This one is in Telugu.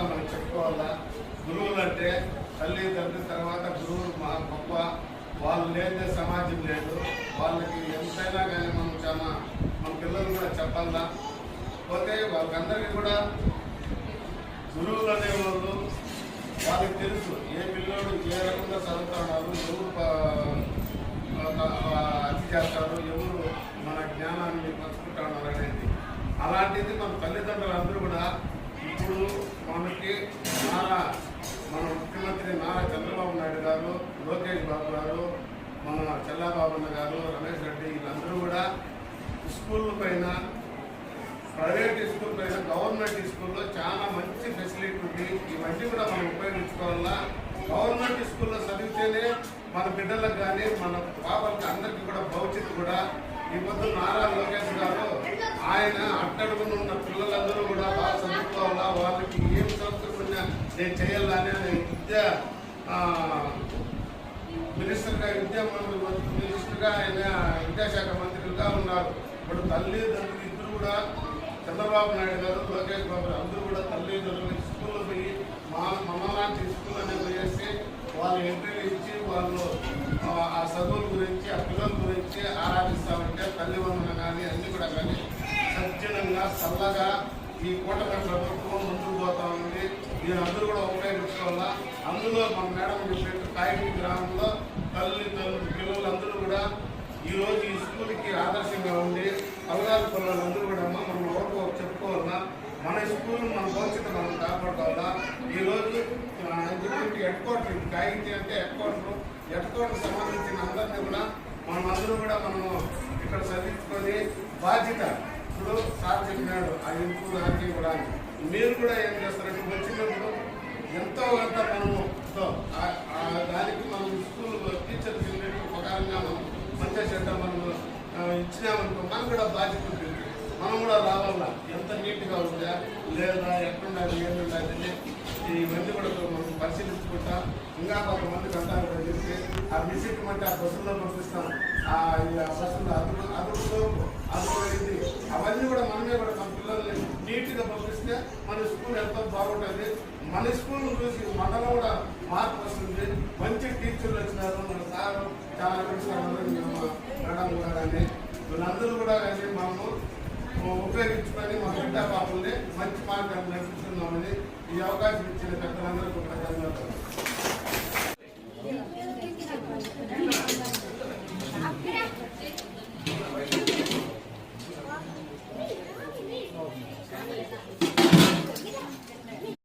గర్వంగా మనం చెప్పుకోవాలా. గురువులు అంటే తల్లి తండ్రి తర్వాత గురువులు మా గొప్ప. వాళ్ళు లేదే సమాజం లేదు. వాళ్ళకి ఎంతైనా కానీ మనం చాలా మన పిల్లలు కూడా చెప్పాలా. పోతే వాళ్ళకందరికీ కూడా గురువులు అనేవాళ్ళు వాళ్ళకి తెలుసు ఏ పిల్లోడు ఏ రకంగా చదువుతున్నారు, ఎవరు అతి చేస్తారు, ఎవరు మన జ్ఞానాన్ని పంచుకుంటున్నారు అనేది. అలాంటిది మన తల్లిదండ్రులు అందరూ కూడా ఇప్పుడు మనకి మన ముఖ్యమంత్రి నారా చంద్రబాబు నాయుడు గారు, లోకేష్ బాబు గారు, మన చల్లాబాబన్న గారు, రమేష్ రెడ్డి వీళ్ళందరూ కూడా స్కూల్ పైన, ప్రైవేట్ స్కూల్ పైన, గవర్నమెంట్ స్కూల్లో చాలా మంచి ఫెసిలిటీ ఉంది. ఇవన్నీ కూడా మనం ఉపయోగించుకోవాలా. గవర్నమెంట్ స్కూల్లో చదివితేనే మన బిడ్డలకు కానీ మన పాపలకి అందరికీ కూడా భవిష్యత్తు కూడా. ఈ పొద్దు నారా లోకేష్ గారు ఆయన అట్టడుగున ఉన్న పిల్లలందరూ కూడా బాగా చదువుకోవాలా, వాళ్ళకి ఏం సంస్కృతి నేను చేయాలని విద్యా మినిస్టర్గా మినిస్టర్గా ఆయన విద్యాశాఖ మంత్రులుగా ఉన్నారు. ఇప్పుడు తల్లిదండ్రులు ఇద్దరు కూడా చంద్రబాబు నాయుడు గారు, లోకేష్ బాబు అందరూ కూడా తల్లిదండ్రులు స్కూల్లో పోయి లాంటి స్కూల్ అనేది పోయేసి వాళ్ళు ఎంట్రీలు ఇచ్చి వాళ్ళు ఆ చదువుల గురించి ఆ పిల్లల గురించి ఆరాధిస్తామంటే తల్లి వందన కానీ అన్ని కూడా కానీ సజ్జనంగా చల్లగా ఈ కూటమి ప్రభుత్వం ముందుకు పోతా ఉంది. దీని అందరూ కూడా ఉపయోగించుకోవాలా. అందులో మన మేడం చెప్పినట్టు కాయగిరి గ్రామంలో తల్లిదండ్రులు పిల్లలందరూ కూడా ఈరోజు ఈ స్కూల్కి ఆదర్శంగా ఉండి పలగారు పిల్లలందరూ కూడా మనం ఎవరికో చెప్పుకోవాలన్నా మన స్కూల్ మన భవిష్యత్తు మనం కాపాడుకోవాలా. ఈరోజు హెడ్ క్వార్టర్ కాయగిరి అంటే హెడ్ క్వార్టర్ సంబంధించిన అందరినీ కూడా మనమందరూ కూడా మనము ఇక్కడ చదివించుకొని బాధ్యత. ఇప్పుడు సార్ చెప్పినాడు ఆ ఇంట్లో నాకి కూడా మీరు కూడా ఏం చేస్తారంటే వచ్చినప్పుడు ఎంతో కొంత మనము దానికి మనం స్కూల్ టీచర్ ప్రకారంగా మనం మంచిగా చెడ్డ మనం ఇచ్చినామనుకో మనకు కూడా బాధ్యత ఉంటుంది. మనం కూడా రావాలా, ఎంత నీట్గా ఉందా లేదా, ఎక్కడుండాలి, ఏముండాలి ఇవన్నీ కూడా మనం పరిశీలించుకుంటా. ఇంకా కొంతమందికి అంటారు కూడా చెప్పి ఆ విజిట్ అంటే ఆ బస్సుల్లో పంపిస్తాం, ఆ బస్సులో అదుపు అవన్నీ కూడా మనమే కూడా మన పిల్లల్ని నీట్గా పంపిస్తే మన స్కూల్ ఎంతో బాగుంటుంది. మన స్కూల్ను చూసి మనలో కూడా మార్పు వస్తుంది. మంచి టీచర్లు వచ్చినారు, మన సార్ చాలా మేడం కానీ వీళ్ళందరూ కూడా కానీ మనము ఉపయోగించుకొని మన బిడ్డ పాపల్ని మంచి మార్గాన్ని నడిపిస్తున్నామని ఈ అవకాశం ఇచ్చిన పెద్దలందరూ కూడా ధన్యవాదాలు.